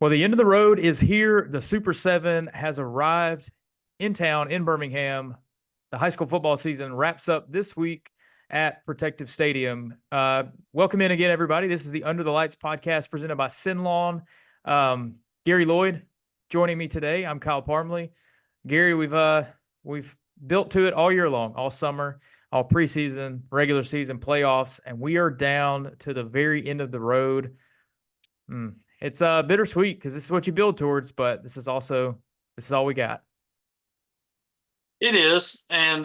Well, the end of the road is here. The Super 7 has arrived in town in Birmingham. The high school football season wraps up this week at Protective Stadium. Welcome in again, everybody. This is the Under the Lights podcast presented by SYNLawn. Gary Lloyd joining me today. I'm Kyle Parmley. Gary, we've built to it all year long, all summer, all preseason, regular season, playoffs, and we are down to the very end of the road. It's bittersweet because this is what you build towards, but this is all we got. It is, and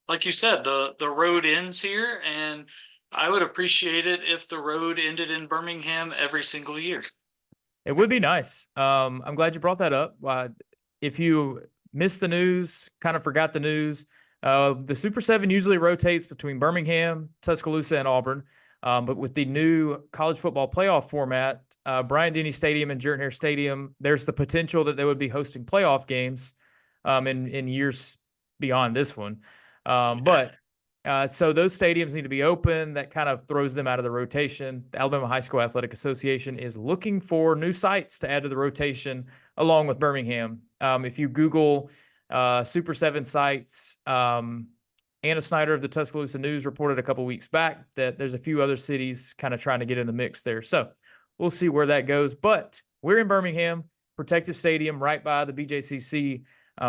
like you said, the road ends here, and I would appreciate it if the road ended in Birmingham every single year. It would be nice. I'm glad you brought that up. If you missed the news, kind of forgot the news, the Super 7 usually rotates between Birmingham, Tuscaloosa, and Auburn. But with the new college football playoff format, Bryant-Denny Stadium and Jordan-Hare Stadium, there's the potential that they would be hosting playoff games in years beyond this one. So those stadiums need to be open. That kind of throws them out of the rotation. The Alabama High School Athletic Association is looking for new sites to add to the rotation along with Birmingham. If you Google Super 7 sites, Anna Snyder of the Tuscaloosa News reported a couple weeks back that there's a few other cities kind of trying to get in the mix there. So we'll see where that goes. But we're in Birmingham, Protective Stadium, right by the BJCC,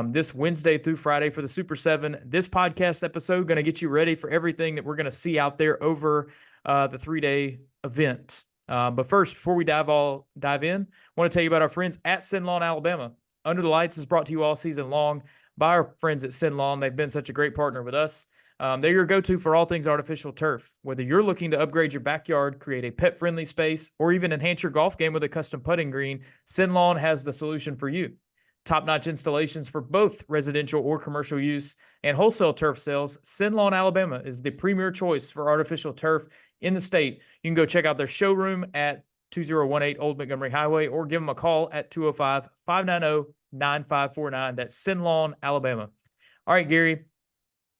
this Wednesday through Friday for the Super 7. This podcast episode going to get you ready for everything that we're going to see out there over the 3-day event. But first, before we dive in, I want to tell you about our friends at SYNLawn Alabama. Under the Lights is brought to you all season long by our friends at SYNLawn. They've been such a great partner with us. They're your go-to for all things artificial turf. Whether you're looking to upgrade your backyard, create a pet-friendly space, or even enhance your golf game with a custom putting green, SYNLawn has the solution for you. Top-notch installations for both residential or commercial use and wholesale turf sales, SYNLawn Alabama is the premier choice for artificial turf in the state. You can go check out their showroom at 2018 Old Montgomery Highway or give them a call at 205-590-9549. That's SYNLawn Alabama. All right, Gary.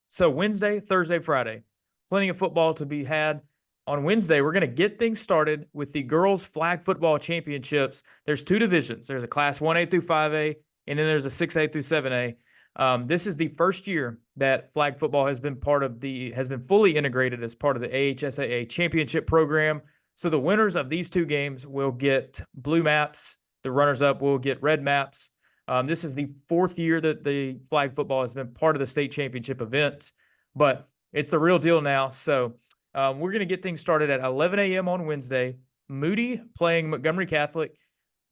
So Wednesday, Thursday, Friday, plenty of football to be had. On Wednesday, we're going to get things started with the girls flag football championships. There's two divisions. There's a class 1A through 5A, and then there's a 6A through 7A. This is the first year that flag football has been fully integrated as part of the AHSAA championship program. So the winners of these two games will get blue maps. The runners-up will get red maps. This is the fourth year that the flag football has been part of the state championship event, but it's the real deal now. So we're going to get things started at 11 a.m. on Wednesday. Moody playing Montgomery Catholic.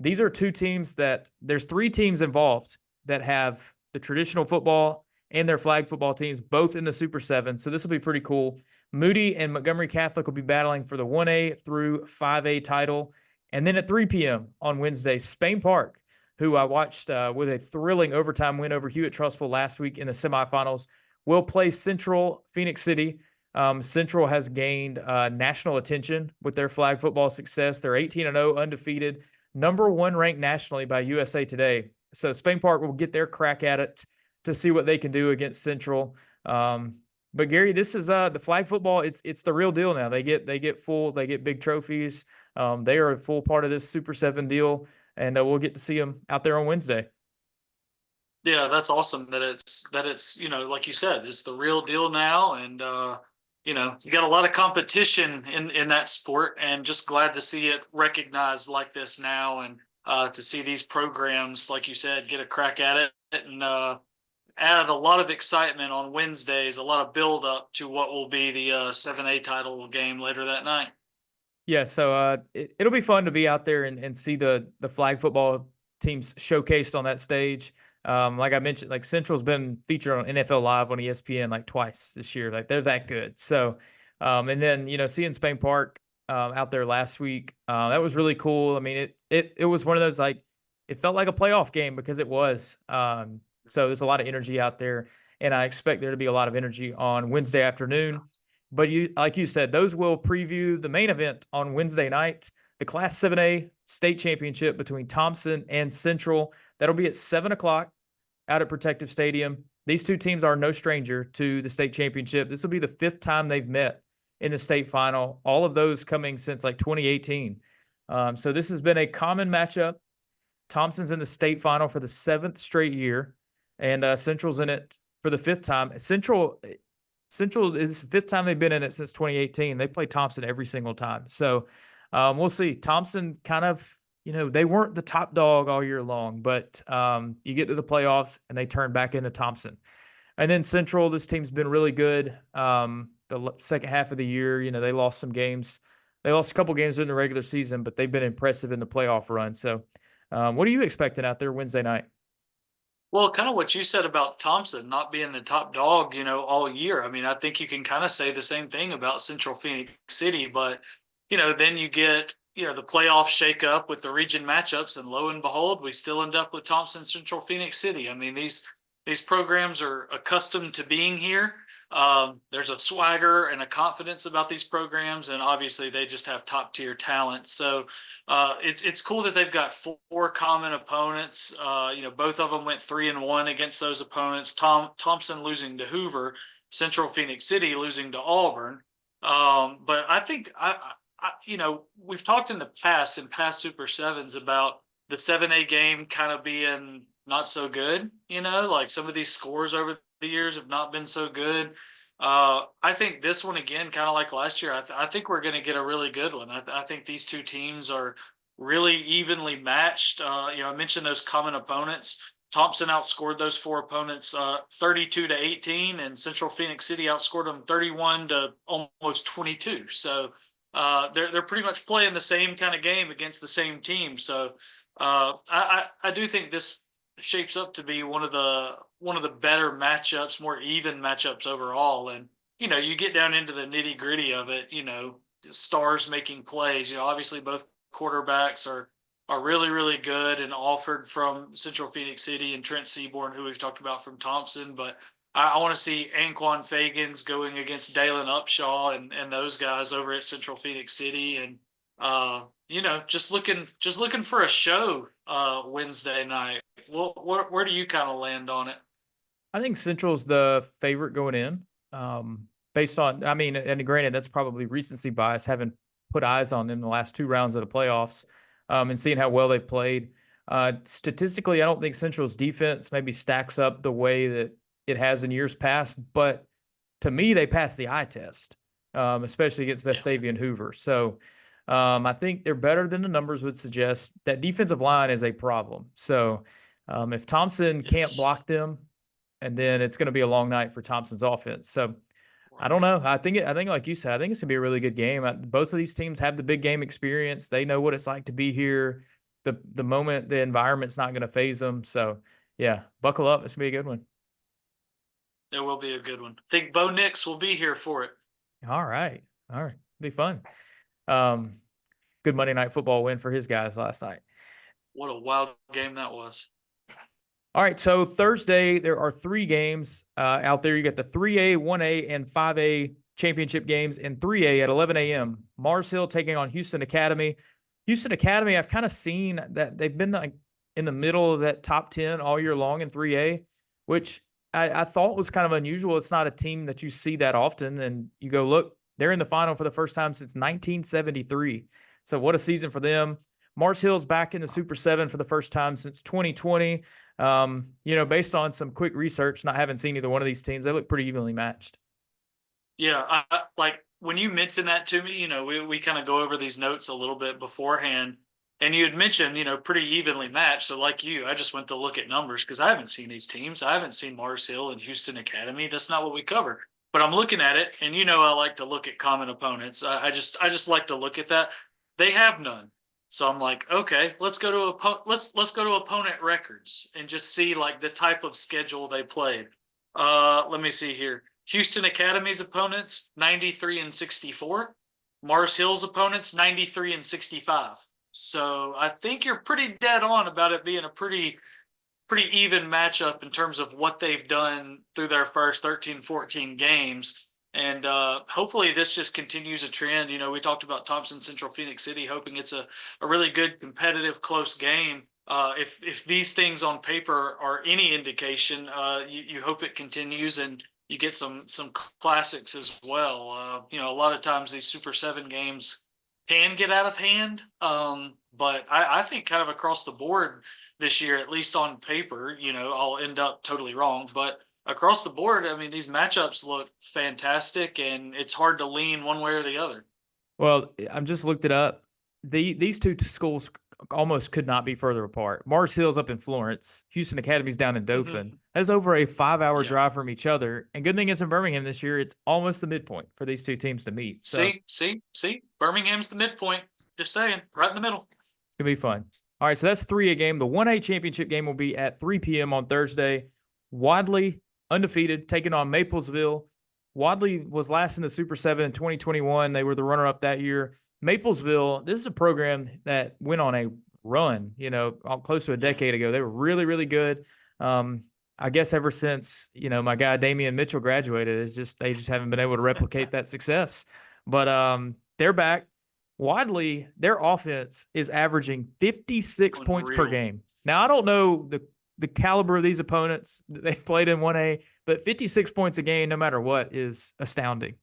These are two teams there's three teams involved that have the traditional football and their flag football teams, both in the Super 7. So this will be pretty cool. Moody and Montgomery Catholic will be battling for the 1A through 5A title. And then at 3 p.m. on Wednesday, Spain Park, who I watched with a thrilling overtime win over Hewitt-Trussville last week in the semifinals, will play Central Phoenix City. Central has gained national attention with their flag football success. They're 18-0, undefeated, number one ranked nationally by USA Today. So Spain Park will get their crack at it to see what they can do against Central. But Gary, this is the flag football. It's the real deal now. They get big trophies. They are a full part of this Super 7 deal. And we'll get to see them out there on Wednesday. Yeah, that's awesome that it's like you said, it's the real deal now, and you got a lot of competition in that sport, and just glad to see it recognized like this now, and to see these programs, like you said, get a crack at it, and added a lot of excitement on Wednesdays, a lot of build up to what will be the 7A title game later that night. Yeah, so it'll be fun to be out there and see the flag football teams showcased on that stage. Like I mentioned, like Central's been featured on NFL Live on ESPN like twice this year. Like they're that good. So, and then seeing Spain Park out there last week, that was really cool. I mean, it was one of those, like, it felt like a playoff game because it was. So there's a lot of energy out there, and I expect there to be a lot of energy on Wednesday afternoon. But like you said, those will preview the main event on Wednesday night, the Class 7A state championship between Thompson and Central. That'll be at 7 o'clock out at Protective Stadium. These two teams are no stranger to the state championship. This will be the fifth time they've met in the state final. All of those coming since like 2018. So this has been a common matchup. Thompson's in the state final for the 7th straight year, and Central's in it for the 5th time. Central is the 5th time they've been in it since 2018. They play Thompson every single time. So we'll see. Thompson kind of, they weren't the top dog all year long, but you get to the playoffs and they turn back into Thompson. And then Central, this team's been really good. The second half of the year, they lost some games. They lost a couple games in the regular season, but they've been impressive in the playoff run. So what are you expecting out there Wednesday night? Well, kind of what you said about Thompson not being the top dog, all year. I mean, I think you can kind of say the same thing about Central Phoenix City, but then you get, the playoff shake up with the region matchups, and lo and behold, we still end up with Thompson Central Phoenix City. I mean, these programs are accustomed to being here. There's a swagger and a confidence about these programs, and obviously they just have top tier talent. So it's cool that they've got four common opponents. Both of them went 3-1 against those opponents. Thompson losing to Hoover, Central Phoenix City losing to Auburn. But I think we've talked in the past in past Super Sevens about the 7A game kind of being not so good. Like some of these scores over the years have not been so good. I think this one again, kind of like last year, I think we're going to get a really good one. I think these two teams are really evenly matched. I mentioned those common opponents. Thompson outscored those four opponents 32-18, and Central Phoenix City outscored them 31 to almost 22. So they're pretty much playing the same kind of game against the same team. So I do think this shapes up to be one of the better matchups, more even matchups overall. And you get down into the nitty gritty of it. Stars making plays. Obviously both quarterbacks are really, really good, and Alford from Central Phoenix City and Trent Seaborn, who we've talked about from Thompson. But I want to see Anquan Fagans going against Dalen Upshaw and those guys over at Central Phoenix City. And just looking for a show Wednesday night. Where do you kind of land on it? I think Central's the favorite going in. Based on, I mean, and granted, that's probably recency bias, having put eyes on them the last two rounds of the playoffs, and seeing how well they played. Statistically, I don't think Central's defense maybe stacks up the way that it has in years past, but to me, they passed the eye test, especially against Vestavia and Hoover. So I think they're better than the numbers would suggest. That defensive line is a problem. So if Thompson can't block them, and then it's going to be a long night for Thompson's offense. So I don't know. I think like you said, I think it's going to be a really good game. Both of these teams have the big game experience. They know what it's like to be here. The moment, the environment's not going to phase them. So yeah, buckle up. It's going to be a good one. It will be a good one. I think Bo Nix will be here for it. All right. Be fun. Good Monday Night Football win for his guys last night. What a wild game that was. All right, so Thursday, there are 3 games out there. You got the 3A, 1A, and 5A championship games in 3A at 11 a.m. Mars Hill taking on Houston Academy. Houston Academy, I've kind of seen that they've been like in the middle of that top 10 all year long in 3A, which I thought was kind of unusual. It's not a team that you see that often. And you go, look, they're in the final for the first time since 1973. So what a season for them. Mars Hill's back in the Super 7 for the first time since 2020. Based on some quick research, not having seen either one of these teams, they look pretty evenly matched. Yeah, like when you mentioned that to me, we kind of go over these notes a little bit beforehand, and you had mentioned, pretty evenly matched. So like you, I just went to look at numbers because I haven't seen these teams. I haven't seen Mars Hill and Houston Academy. That's not what we cover. But I'm looking at it, and I like to look at common opponents. I just like to look at that. They have none. So I'm like, okay, let's go to opponent records and just see like the type of schedule they played. Let me see here. Houston Academy's opponents 93-64. Mars Hill's opponents 93-65. So I think you're pretty dead on about it being a pretty even matchup in terms of what they've done through their first 13, 14 games. And hopefully this just continues a trend. We talked about Thompson Central Phoenix City, hoping it's a really good, competitive, close game. If these things on paper are any indication, you hope it continues and you get some classics as well. A lot of times these Super 7 games can get out of hand. But I think kind of across the board this year, at least on paper, I'll end up totally wrong, but across the board, I mean, these matchups look fantastic, and it's hard to lean one way or the other. Well, I'm just looked it up. These two schools almost could not be further apart. Mars Hill's up in Florence, Houston Academy's down in Dothan. Mhm. That's over a 5-hour Yeah. drive from each other. And good thing it's in Birmingham this year. It's almost the midpoint for these two teams to meet. So See. Birmingham's the midpoint. Just saying, right in the middle. it's gonna be fun. All right, so that's 3A game. The 1A championship game will be at 3 p.m. on Thursday. Wadley, undefeated, taking on Maplesville. Wadley was last in the Super 7 in 2021. They were the runner-up that year. Maplesville, this is a program that went on a run, close to a decade ago. They were really, really good. I guess ever since, my guy Damian Mitchell graduated, they just haven't been able to replicate that success. But they're back. Wadley, their offense is averaging 56 points per Unreal. game. Now, I don't know the caliber of these opponents that they played in 1A, but 56 points a game, no matter what, is astounding.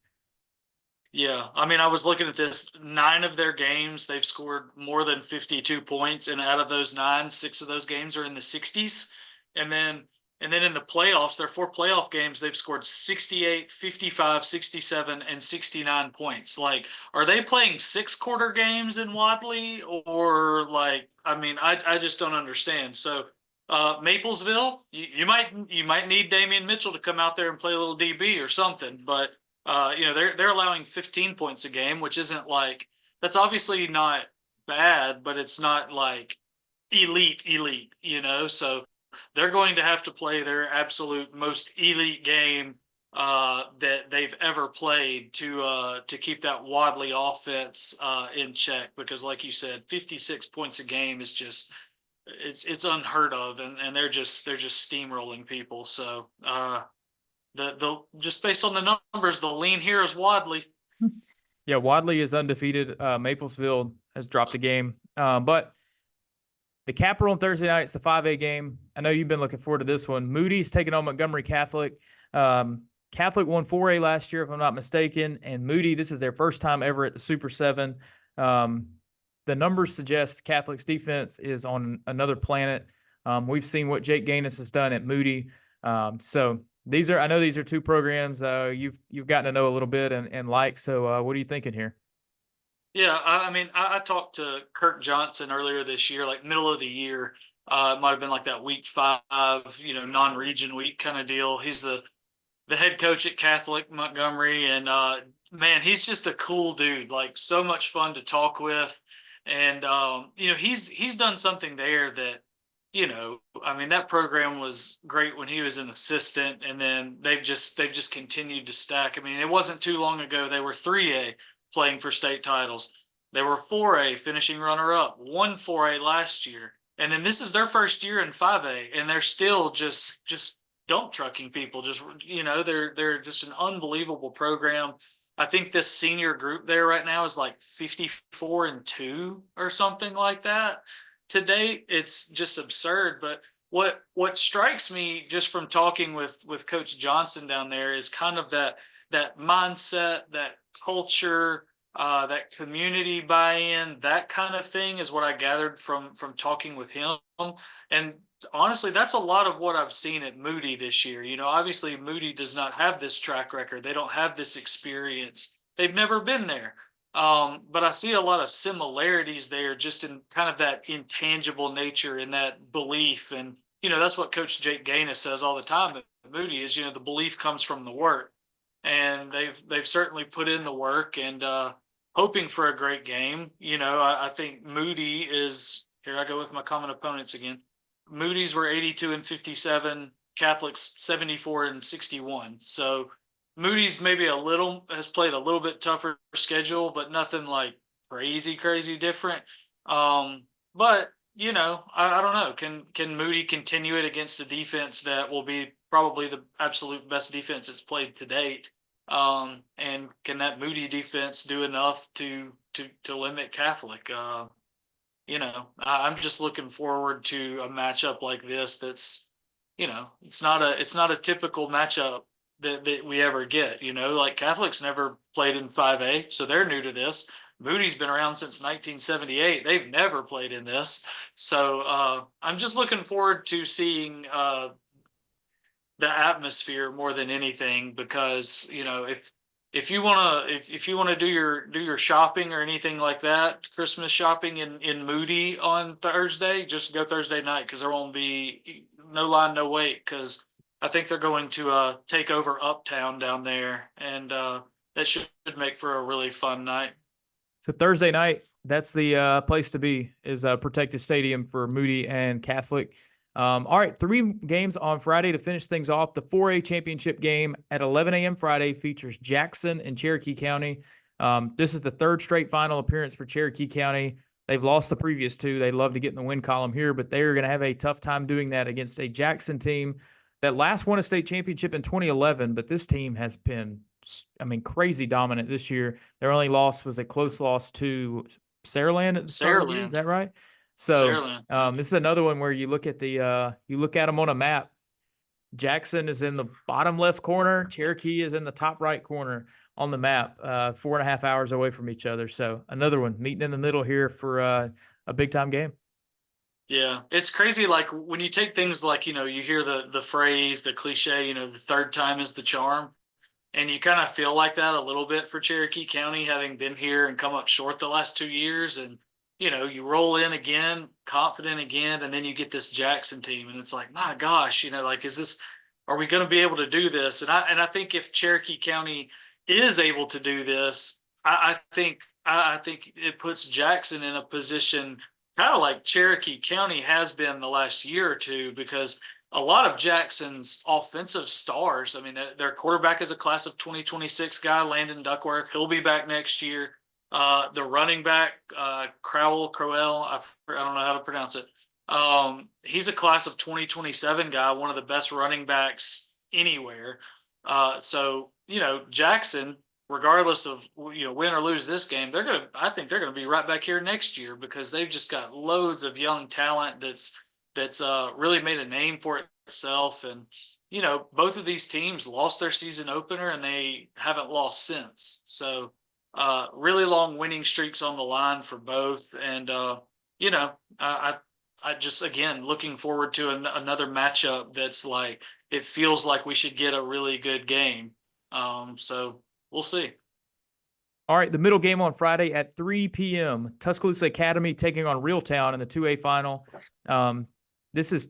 Yeah, I mean, I was looking at this. 9 of their games, they've scored more than 52 points, and out of those 9, 6 of those games are in the 60s. And then in the playoffs, their 4 playoff games, they've scored 68, 55, 67, and 69 points. Like, are they playing 6-quarter games in Wadley, or like? I mean, I just don't understand. So, Maplesville, you might need Damian Mitchell to come out there and play a little DB or something, but they're allowing 15 points a game, which isn't like, that's obviously not bad, but it's not like elite, so they're going to have to play their absolute most elite game that they've ever played to keep that Wadley offense in check, because like you said, 56 points a game is just, it's unheard of, and they're just steamrolling people. So the just based on the numbers, the lean here is Wadley. Yeah, Wadley is undefeated. Maplesville has dropped a game. But the Capper on Thursday night, it's a 5A game. I know you've been looking forward to this one. Moody's taking on Montgomery Catholic. Catholic won 4A last year, if I'm not mistaken. And Moody, this is their first time ever at the Super 7. The numbers suggest Catholic's defense is on another planet. We've seen what Jake Gaines has done at Moody. So I know these are two programs you've gotten to know a little bit and like. So what are you thinking here? Yeah, I mean, I talked to Kirk Johnson earlier this year, like middle of the year. It might have been like that week 5, non-region week kind of deal. He's the head coach at Catholic Montgomery, and man, he's just a cool dude. Like, so much fun to talk with, and he's done something there that, I mean, that program was great when he was an assistant, and then they've just continued to stack. I mean, it wasn't too long ago they were 3A playing for state titles. They were 4A finishing runner-up, won 4A last year, and then this is their first year in 5A, and they're still just dump trucking people. Just they're just an unbelievable program. I think this senior group there right now is like 54-2 or something like that to date. It's just absurd. But what strikes me just from talking with Coach Johnson down there is kind of that mindset, that culture, that community buy-in, that kind of thing is what I gathered from talking with him. And honestly, that's a lot of what I've seen at Moody this year. Obviously Moody does not have this track record. They don't have this experience. They've never been there. But I see a lot of similarities there, just in kind of that intangible nature and that belief. And, that's what Coach Jake Gaines says all the time at Moody is, the belief comes from the work. And they've certainly put in the work, and hoping for a great game. I think Moody is, here I go with my common opponents again. Moody's were 82-57, Catholics 74-61. So Moody's maybe has played a little bit tougher schedule, but nothing like crazy different. But I don't know. Can Moody continue it against a defense that will be probably the absolute best defense it's played to date? And can that Moody defense do enough to limit Catholic? I'm just looking forward to a matchup like this. That's, it's not a typical matchup that we ever get. Like, Catholic's never played in 5A, so they're new to this. Moody's been around since 1978. They've never played in this. So I'm just looking forward to seeing the atmosphere more than anything, because if you want to if you want to do your shopping or anything like that, Christmas shopping in Moody on Thursday, just go Thursday night, because there won't be no line, no wait, because I think they're going to take over Uptown down there, and that should make for a really fun night. So Thursday night, that's the place to be, is Protective Stadium for Moody and Catholic. All right, 3 games on Friday to finish things off. The 4A championship game at 11 a.m. Friday features Jackson and Cherokee County. This is the 3rd straight final appearance for Cherokee County. They've lost the previous 2. They'd love to get in the win column here, but they are going to have a tough time doing that against a Jackson team that last won a state championship in 2011, but this team has been, crazy dominant this year. Their only loss was a close loss to SYNLawn at the start of the year. Is that right? So this is another one where you look at them on a map. Jackson is in the bottom left corner. Cherokee is in the top right corner on the map, 4.5 hours away from each other. So another one meeting in the middle here for a big time game. Yeah, it's crazy. Like when you take things like, you hear the phrase, the cliche, the third time is the charm. And you kind of feel like that a little bit for Cherokee County, having been here and come up short the last 2 years. And, you roll in again, confident again, and then you get this Jackson team. And it's like, my gosh, like, are we going to be able to do this? And I think if Cherokee County is able to do this, I think it puts Jackson in a position kind of like Cherokee County has been the last year or two, because a lot of Jackson's offensive stars, their quarterback is a class of 2026 guy, Landon Duckworth. He'll be back next year. The running back, Crowell, I don't know how to pronounce it. He's a class of 2027 guy, one of the best running backs anywhere. So, Jackson, regardless of win or lose this game, I think they're gonna be right back here next year, because they've just got loads of young talent that's really made a name for itself. And both of these teams lost their season opener and they haven't lost since. So really long winning streaks on the line for both. And I just, again, looking forward to another matchup that's like, it feels like we should get a really good game. So we'll see. All right, the middle game on Friday at 3 p.m. Tuscaloosa Academy taking on Reeltown in the 2A final. This is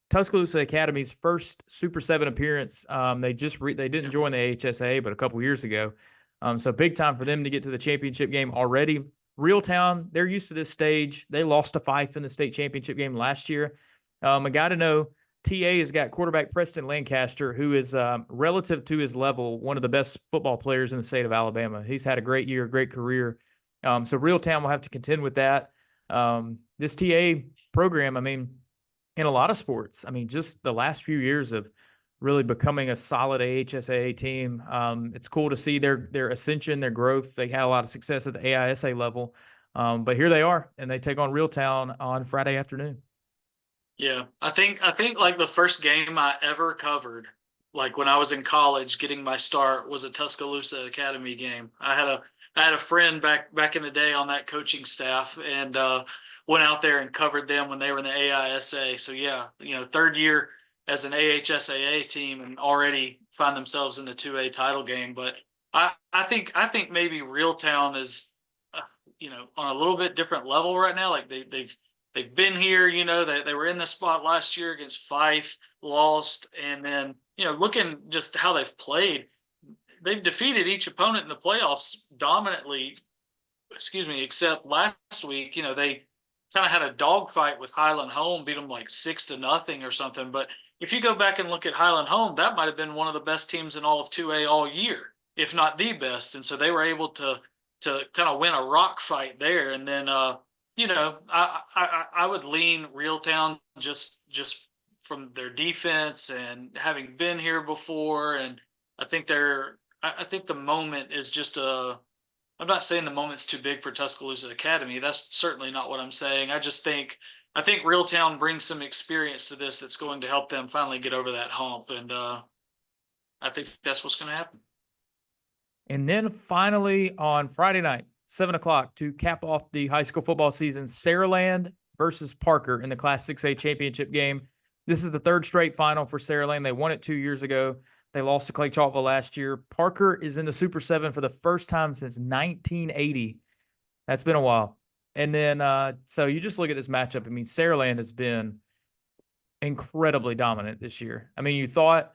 Tuscaloosa Academy's first Super 7 appearance. They didn't join the AHSAA, but a couple years ago. So big time for them to get to the championship game already. Reeltown, they're used to this stage. They lost to Fife in the state championship game last year. A guy to know, TA has got quarterback Preston Lancaster, who is, relative to his level, one of the best football players in the state of Alabama. He's had a great year, great career. So Reeltown will have to contend with that. This TA program, in a lot of sports, just the last few years of really becoming a solid AHSAA team. It's cool to see their ascension, their growth. They had a lot of success at the AISA level. But here they are, and they take on Reeltown on Friday afternoon. Yeah, I think like the first game I ever covered, like when I was in college getting my start, was a Tuscaloosa Academy game. I had a friend back in the day on that coaching staff, and went out there and covered them when they were in the AISA. So yeah, 3rd year as an AHSAA team and already find themselves in the 2A title game. But I think maybe Reeltown is on a little bit different level right now. Like they've been here, they were in the spot last year against Fife, lost, and then looking just how they've played, they've defeated each opponent in the playoffs dominantly. Except last week, they kind of had a dogfight with Highland Home, beat them like 6-0 or something. But if you go back and look at Highland Home, that might have been one of the best teams in all of 2A all year, if not the best. And so they were able to kind of win a rock fight there. And then, I would lean Reeltown just from their defense and having been here before. And I think the moment is just I'm not saying the moment's too big for Tuscaloosa Academy. That's certainly not what I'm saying. I think Reeltown brings some experience to this that's going to help them finally get over that hump. And I think that's what's going to happen. And then finally on Friday night, 7 o'clock to cap off the high school football season, Saraland versus Parker in the Class 6A championship game. This is the third straight final for Saraland. They won it 2 years ago. They lost to Clay Chalkville last year. Parker is in the Super 7 for the first time since 1980. That's been a while. And then, so you just look at this matchup. I mean, Saraland has been incredibly dominant this year. I mean, you thought,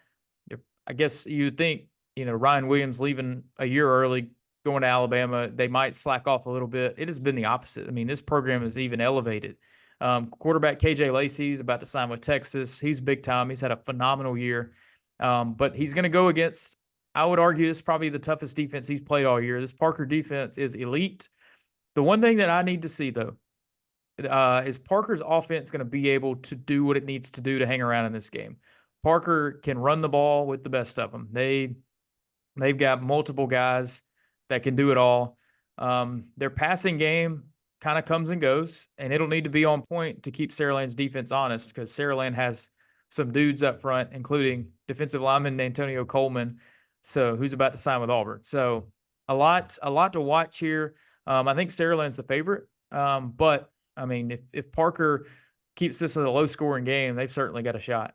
I guess you'd think, Ryan Williams leaving a year early, going to Alabama, they might slack off a little bit. It has been the opposite. I mean, this program is even elevated. Quarterback KJ Lacey's about to sign with Texas. He's big time. He's had a phenomenal year. But he's going to go against, I would argue, this is probably the toughest defense he's played all year. This Parker defense is elite. The one thing that I need to see, though, is Parker's offense going to be able to do what it needs to do to hang around in this game. Parker can run the ball with the best of them. They've got multiple guys that can do it all. Their passing game kind of comes and goes, and it'll need to be on point to keep Saraland's defense honest, because Saraland has some dudes up front, including defensive lineman Antonio Coleman, who's about to sign with Auburn. So a lot to watch here. I think Saraland's the favorite, but I mean, if Parker keeps this as a low-scoring game, they've certainly got a shot.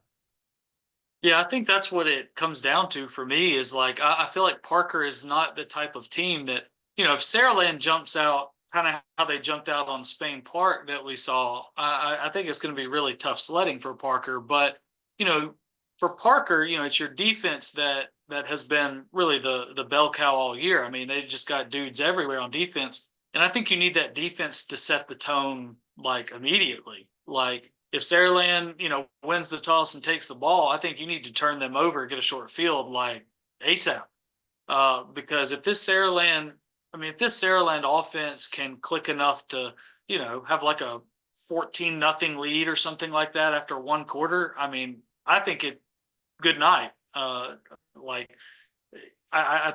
Yeah, I think that's what it comes down to for me is like, I feel like Parker is not the type of team that, if Saraland jumps out, kind of how they jumped out on Spain Park that we saw, I think it's going to be really tough sledding for Parker. But, for Parker, it's your defense that has been really the bell cow all year. I mean, they just got dudes everywhere on defense. And I think you need that defense to set the tone, like, immediately. Like, if Saraland, wins the toss and takes the ball, I think you need to turn them over, get a short field, like, ASAP. Because if this Saraland offense can click enough to, have like a 14-0 lead or something like that after one quarter, I mean, I think good night. I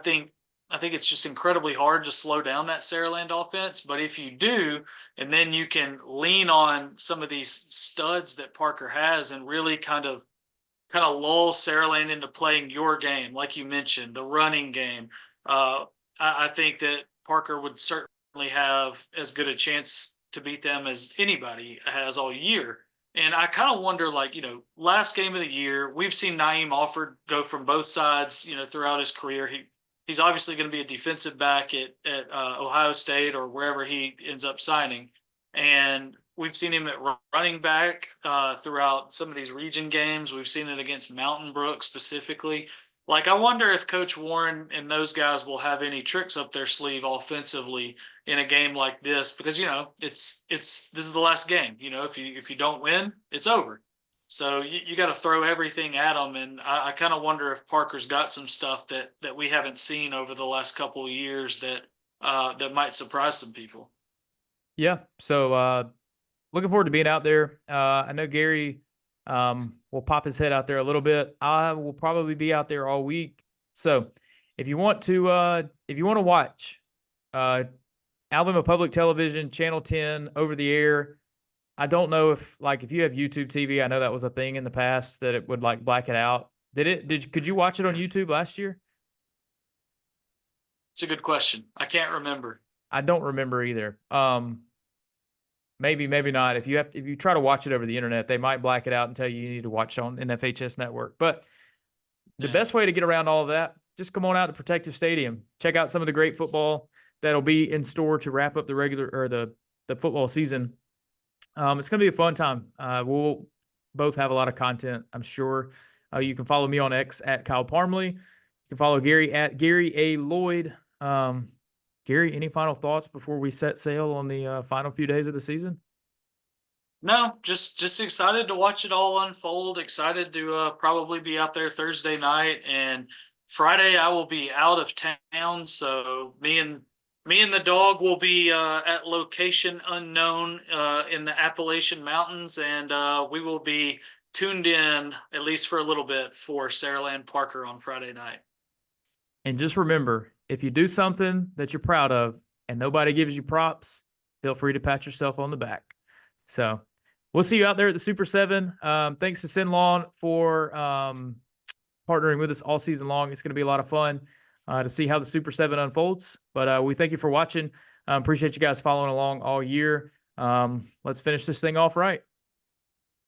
think it's just incredibly hard to slow down that Saraland offense. But if you do, and then you can lean on some of these studs that Parker has and really kind of lull Saraland into playing your game, like you mentioned, the running game, I think that Parker would certainly have as good a chance to beat them as anybody has all year. And I kind of wonder, like, last game of the year, we've seen Naeem Alford go from both sides, throughout his career. He's obviously going to be a defensive back at Ohio State or wherever he ends up signing. And we've seen him at running back throughout some of these region games. We've seen it against Mountain Brook specifically. Like, I wonder if Coach Warren and those guys will have any tricks up their sleeve offensively in a game like this, because, this is the last game. If you don't win, it's over. So you got to throw everything at them. And I kind of wonder if Parker's got some stuff that we haven't seen over the last couple of years that might surprise some people. Yeah. So looking forward to being out there. I know Gary will pop his head out there a little bit. I will probably be out there all week. So if you want to watch Alabama Public Television, Channel 10, over the air, I don't know if you have YouTube TV, I know that was a thing in the past that it would like black it out. Could you watch it on YouTube last year? It's a good question. I can't remember. I don't remember either. Maybe not. If you try to watch it over the internet, they might black it out and tell you need to watch on NFHS network. But the best way to get around all of that, just come on out to Protective Stadium. Check out some of the great football that'll be in store to wrap up the regular or the football season. It's going to be a fun time. We'll both have a lot of content, I'm sure. You can follow me on X at Kyle Parmley. You can follow Gary at Gary A. Lloyd. Gary, any final thoughts before we set sail on the final few days of the season? No, just excited to watch it all unfold. Excited to probably be out there Thursday night, and Friday I will be out of town. So me and the dog will be at location unknown in the Appalachian Mountains, and we will be tuned in, at least for a little bit, for Saraland Parker on Friday night. And just remember, if you do something that you're proud of and nobody gives you props, feel free to pat yourself on the back. So we'll see you out there at the Super 7. Thanks to SYNLawn for partnering with us all season long. It's going to be a lot of fun to see how the Super 7 unfolds. But we thank you for watching. Appreciate you guys following along all year. Let's finish this thing off right.